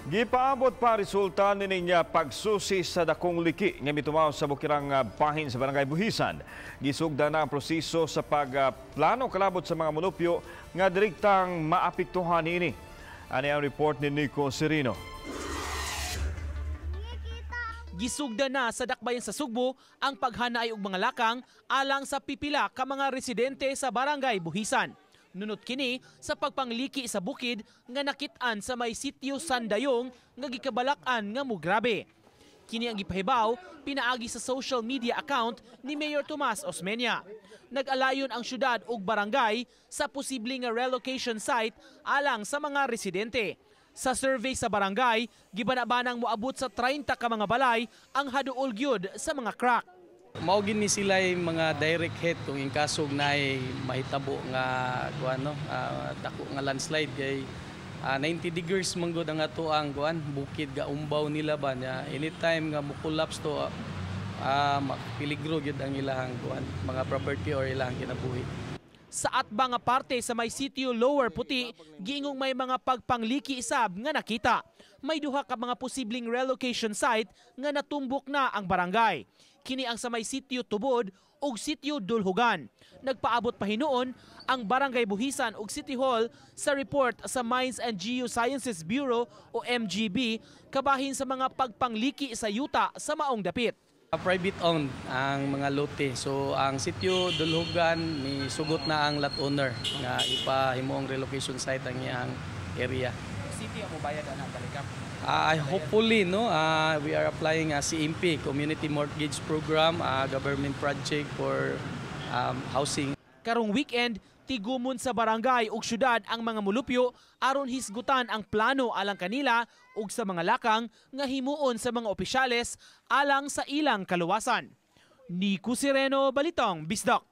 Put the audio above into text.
Gipaabot pa resulta niya pagsusi sa dakong liki nga mitumaw sa bukirang bahin sa Barangay Buhisan. Gisugda na ang proseso sa pagplano kalabot sa mga munupyo nga direktang maapektuhan ini. Ani ang report ni Nico Serino. Gisugda na sa dakbayan sa Sugbo ang paghanay og mga lakang alang sa pipila ka mga residente sa Barangay Buhisan. Nunot kini sa pagpangliki sa bukid nga nakit-an sa may sitio Sandayong nga gikabalak-an nga mugrabe. Kini ang gipahibaw pinaagi sa social media account ni Mayor Tomas Osmeña. Nag-alayon ang syudad ug barangay sa posibleng nga relocation site alang sa mga residente. Sa survey sa barangay, gibanabanang moabot sa 30 ka mga balay ang haduol gyud sa mga crack. Maugin ni sila yung mga direct hit kung yung kasog na mahitabo nga dako nga landslide kay 90 degrees manggod ang ato ang bukid ga umbaw nila ba niya anytime nga mo collapse to mapiligro gyud ang ilang mga property or ilang kinabuhi. Sa atba nga parte sa may sitio Lower Puti, giingong may mga pagpangliki isab nga nakita. May duha ka mga posibleng relocation site nga natumbok na ang barangay. Kini ang sa may sitio Tubod ug sitio Dulhugan. Nagpaabot pa hinuon ang Barangay Buhisan ug City Hall sa report sa Mines and Geosciences Bureau o MGB kabahin sa mga pagpangliki sa yuta sa maong dapit. Private owned ang mga lote. So ang sitio Dulhugan ni sugot na ang lot owner nga ipahimo ang relocation site ang iyang area. City mo bayad ang balikap. Hopefully we are applying a CMP Community Mortgage Program, government project for housing. Karong weekend, tigumon sa barangay ug syudad ang mga mulupyo aron hisgutan ang plano alang kanila ug sa mga lakang nga himuon sa mga opisyales alang sa ilang kaluwasan. Nico Sereno, Balitang Bisdak.